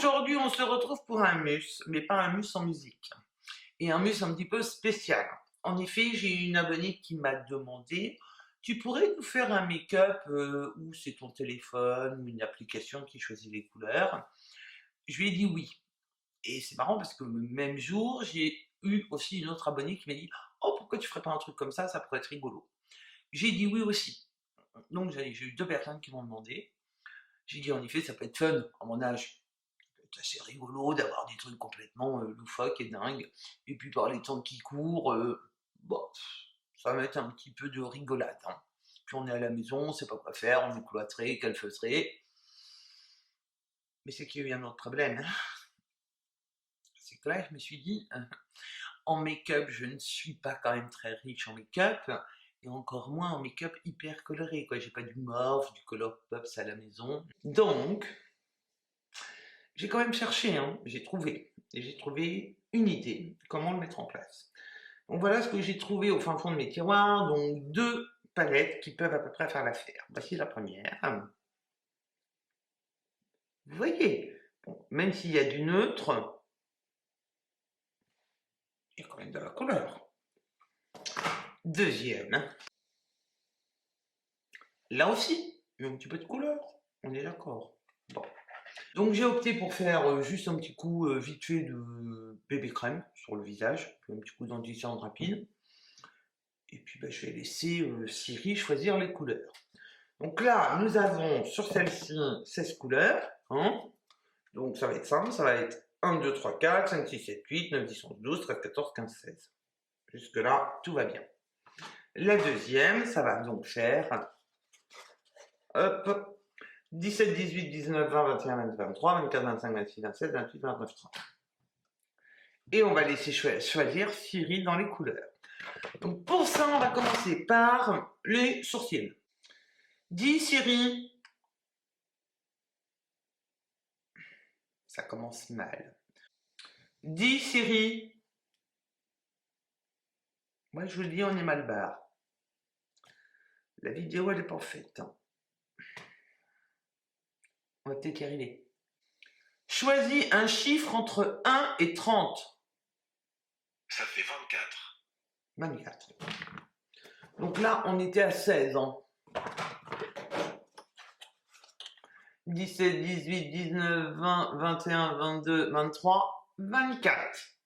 Aujourd'hui, on se retrouve pour un mus, mais pas un mus en musique. Et un mus un petit peu spécial. En effet, j'ai une abonnée qui m'a demandé, tu pourrais nous faire un make-up où c'est ton téléphone ou une application qui choisit les couleurs? Je lui ai dit oui. Et c'est marrant parce que le même jour, j'ai eu aussi une autre abonnée qui m'a dit, oh, pourquoi tu ferais pas un truc comme ça pourrait être rigolo. J'ai dit oui aussi. Donc j'ai eu deux personnes qui m'ont demandé. J'ai dit en effet, ça peut être fun à mon âge. C'est assez rigolo d'avoir des trucs complètement loufoques et dingues. Et puis par les temps qui courent, bon, ça va mettre un petit peu de rigolade. Hein. Puis on est à la maison, on sait pas quoi faire, on est cloîtré, calfeutré. Mais c'est qu'il y a eu un autre problème. Hein. C'est que là, je me suis dit, en make-up, je ne suis pas quand même très riche en make-up. Et encore moins en make-up hyper coloré, quoi. J'ai pas du mauve, du color pops à la maison. Donc, j'ai quand même cherché, hein. J'ai trouvé. Et j'ai trouvé une idée, comment le mettre en place. Donc voilà ce que j'ai trouvé au fin fond de mes tiroirs. Donc deux palettes qui peuvent à peu près faire l'affaire. Voici la première. Vous voyez, bon, même s'il y a du neutre, il y a quand même de la couleur. Deuxième. Là aussi, il y a un petit peu de couleur. On est d'accord. Bon. Donc j'ai opté pour faire juste un petit coup vite fait de bébé crème sur le visage, un petit coup d'anti-cerne rapide. Et puis je vais laisser Siri choisir les couleurs. Donc là, nous avons sur celle-ci 16 couleurs. Hein. Donc ça va être simple, ça va être 1, 2, 3, 4, 5, 6, 7, 8, 9, 10, 11, 12, 13, 14, 15, 16. Jusque là, tout va bien. La deuxième, ça va donc faire hop, 17, 18, 19, 20, 21, 22, 23, 24, 25, 26, 27, 28, 29, 30. Et on va laisser choisir Siri dans les couleurs. Donc pour ça, on va commencer par les sourcils. Dis Siri. Ça commence mal. Dis Siri. Moi je vous le dis, on est mal barre. La vidéo elle est pas faite. Hein. On va peut-être y arriver. Choisis un chiffre entre 1 et 30. Ça fait 24. 24. Donc là, on était à 16 ans. 17, 18, 19, 20, 21, 22, 23, 24.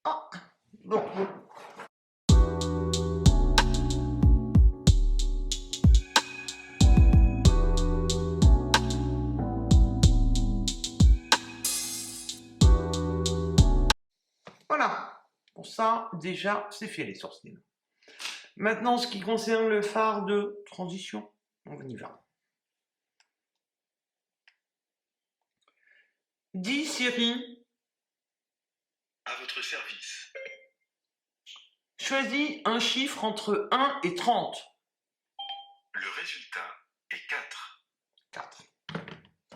Ah, bon. Voilà. Pour ça, déjà, c'est fait les sourcils. Maintenant, ce qui concerne le fard de transition, on y va. Dis Siri. À votre service. Choisis un chiffre entre 1 et 30. Le résultat est 4. 4.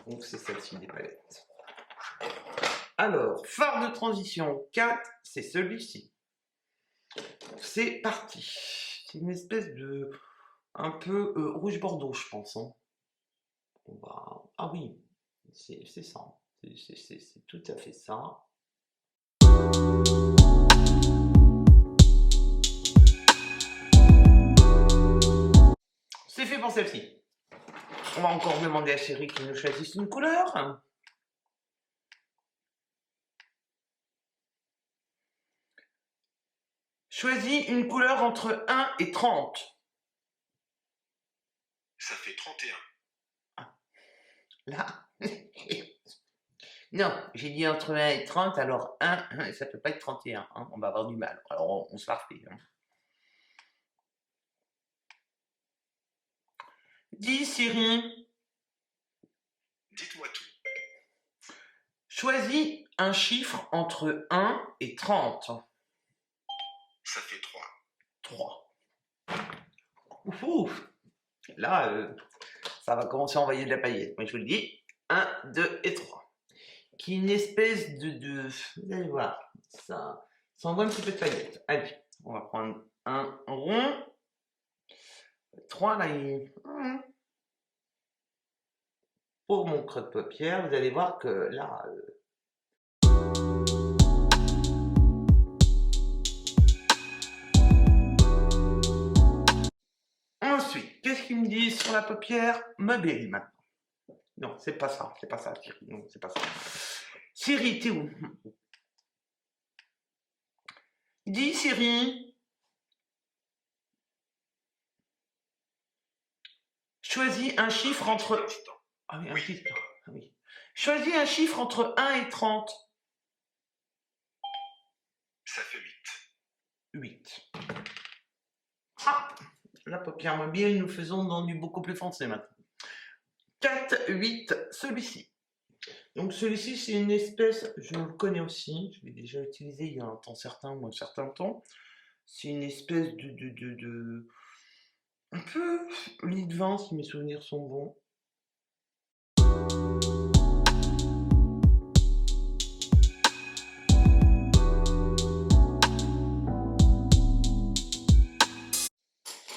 Donc c'est celle-ci des palettes. Alors, phare de transition 4, c'est celui-ci. C'est parti. C'est une espèce de... un peu rouge bordeaux, je pense. Hein. On va... Ah oui, c'est ça. C'est tout à fait ça. C'est fait pour celle-ci. On va encore demander à Chérie qu'il nous choisisse une couleur. Choisis une couleur entre 1 et 30. Ça fait 31. Ah. Là. Non, j'ai dit entre 1 et 30, alors 1, ça peut pas être 31. Hein, on va avoir du mal. Alors on se la refait. Hein. Dis Siri. Dites-moi tout. Choisis un chiffre entre 1 et 30. Ça fait 3. 3. Ouf. Là, ça va commencer à envoyer de la paillette. Moi, je vous le dis. 1, 2 et 3. Qui est une espèce de... Vous allez voir. Ça envoie un petit peu de paillette. Allez, on va prendre un rond. 3, là, il... pour mon creux de paupière. Vous allez voir que là... Ensuite, qu'est-ce qu'il me dit sur la paupière? Mabel maintenant. Non, c'est pas ça, Thierry. Non, c'est pas ça. Siri, t'es où? Dis, Siri. Choisis un chiffre entre... Ah oui, un petit temps. Ah oui. Choisis un chiffre entre 1 et 30. Ça fait 8. 8. Ah, la paupière mobile, nous faisons dans du beaucoup plus foncé maintenant. 4, 8, celui-ci. Donc celui-ci, c'est une espèce, je le connais aussi, je l'ai déjà utilisé il y a un temps certain ou un certain temps. C'est une espèce de un peu lit de vin, si mes souvenirs sont bons.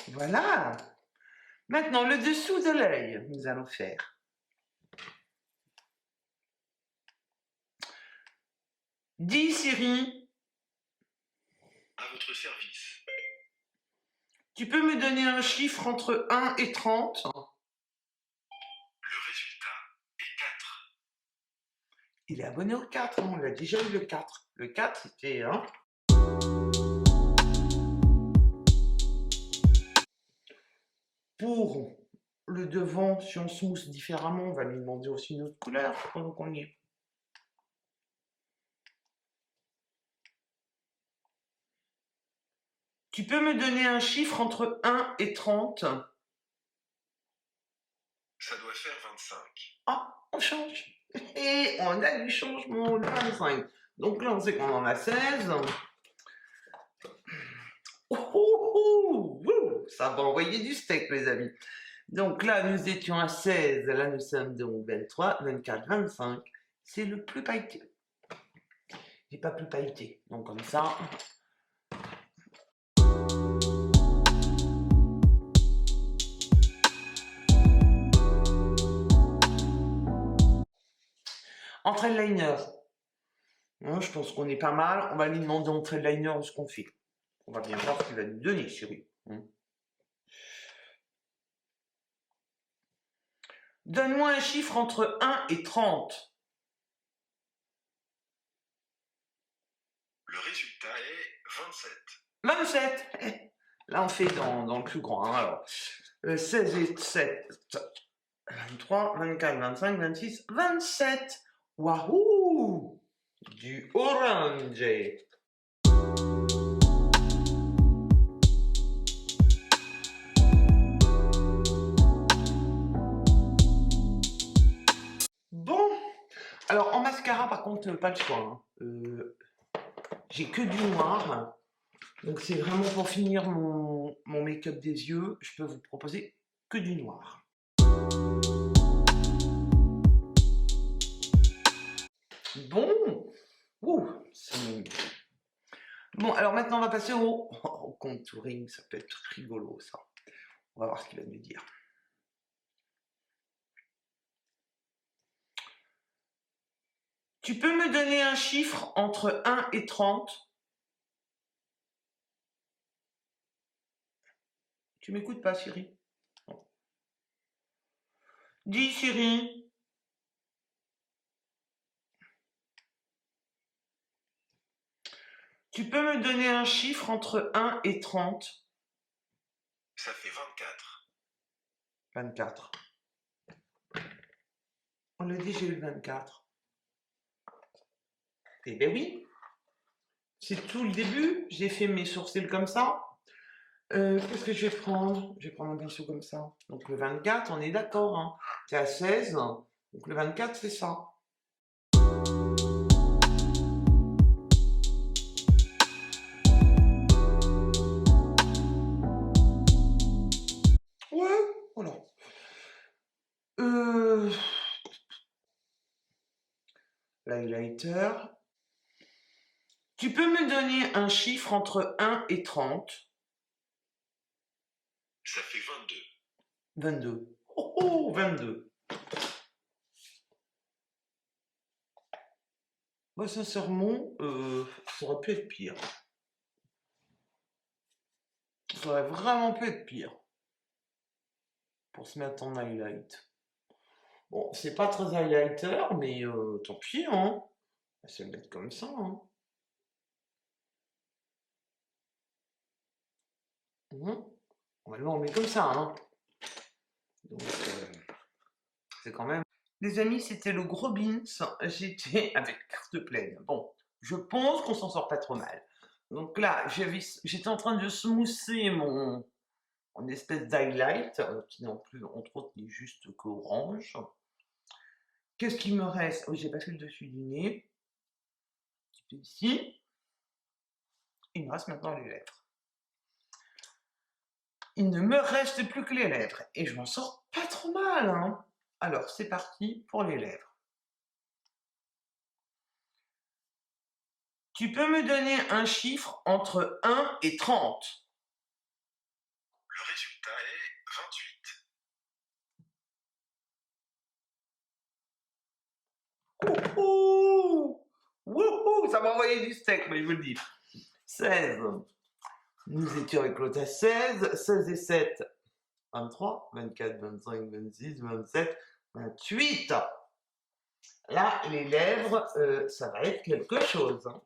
Voilà. Maintenant, le dessous de l'œil, nous allons faire. Dis, Siri. À votre service. Tu peux me donner un chiffre entre 1 et 30? Le résultat est 4. Il est abonné au 4, on l'a déjà eu le 4. Le 4, c'était 1. Pour le devant, si on smooth différemment, on va lui demander aussi une autre couleur pendant qu'on y est. Tu peux me donner un chiffre entre 1 et 30? Ça doit faire 25. Ah, on change. Et on a du changement, le 25. Donc là, on sait qu'on en a 16. Ça va envoyer du steak, mes amis. Donc là, nous étions à 16. Là, nous sommes donc 23, 24, 25. C'est le plus pailleté. J'ai pas plus pailleté. Donc comme ça... Entre liner, je pense qu'on est pas mal. On va lui demander entre liner ce qu'on fait. On va bien voir ce qu'il va nous donner, chérie. Donne-moi un chiffre entre 1 et 30. Le résultat est 27. 27. Là, on fait dans le plus grand. Hein, alors, 16 et 7, 23, 24, 25, 26, 27. Wahoo! Du orange. Bon. Alors, en mascara, par contre, pas le choix. Hein. J'ai que du noir. Donc, c'est vraiment pour finir mon make-up des yeux. Je peux vous proposer que du noir. Bon. Bon, alors maintenant, on va passer au contouring. Ça peut être rigolo, ça. On va voir ce qu'il va nous dire. Tu peux me donner un chiffre entre 1 et 30? Tu m'écoutes pas, Siri? Non. Dis, Siri. Tu peux me donner un chiffre entre 1 et 30? Ça fait 24. 24. On l'a dit, j'ai eu le 24. Eh ben oui. C'est tout le début. J'ai fait mes sourcils comme ça. Qu'est-ce que je vais prendre? Je vais prendre un pinceau comme ça. Donc le 24, on est d'accord. Hein. C'est à 16. Donc le 24, c'est ça. Ouais, voilà. L'highlighter. Tu peux me donner un chiffre entre 1 et 30? Ça fait 22. 22. Oh, 22. Moi, sincèrement, ça aurait pu être pire. Ça aurait vraiment pu être pire. Pour se mettre en highlight. Bon, c'est pas très highlighter, mais tant pis, hein. Ça va être comme ça, hein. Normalement, on met comme ça, hein. Donc, c'est quand même... Les amis, c'était le gros beans. J'étais avec carte pleine. Bon, je pense qu'on s'en sort pas trop mal. Donc là, j'étais en train de smoother mon espèce d'highlight, qui non plus, entre autres, n'est juste qu'orange. Qu'est-ce qu'il me reste? Oui, j'ai passé le dessus du nez. Ici. Il me reste maintenant les lèvres. Il ne me reste plus que les lèvres. Et je m'en sors pas trop mal, hein. Alors, c'est parti pour les lèvres. Tu peux me donner un chiffre entre 1 et 30? Le résultat est 28. Wouhou! Wouhou! Ça m'a envoyé du steak, mais je vous le dis. 16. Nous étions avec l'autre à 16. 16 et 7, 23. 24, 25, 26, 27, 28. Là, les lèvres, ça va être quelque chose, hein.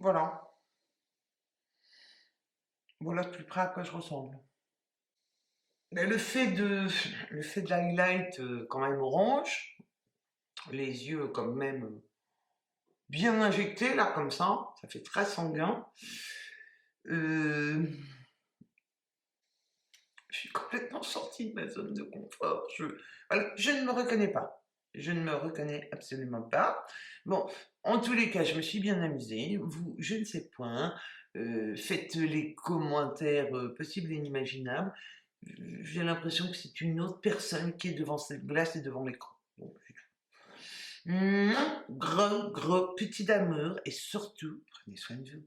Voilà. Voilà de plus près à quoi je ressemble. Mais le fait de l'highlight quand même orange, les yeux quand même bien injectés là comme ça fait très sanguin. Je suis complètement sortie de ma zone de confort. Voilà, je ne me reconnais pas. Je ne me reconnais absolument pas. Bon, en tous les cas, je me suis bien amusée. Vous, je ne sais point. Faites les commentaires possibles et inimaginables. J'ai l'impression que c'est une autre personne qui est devant cette glace et devant l'écran. Donc, gros, gros petit amour et surtout, prenez soin de vous.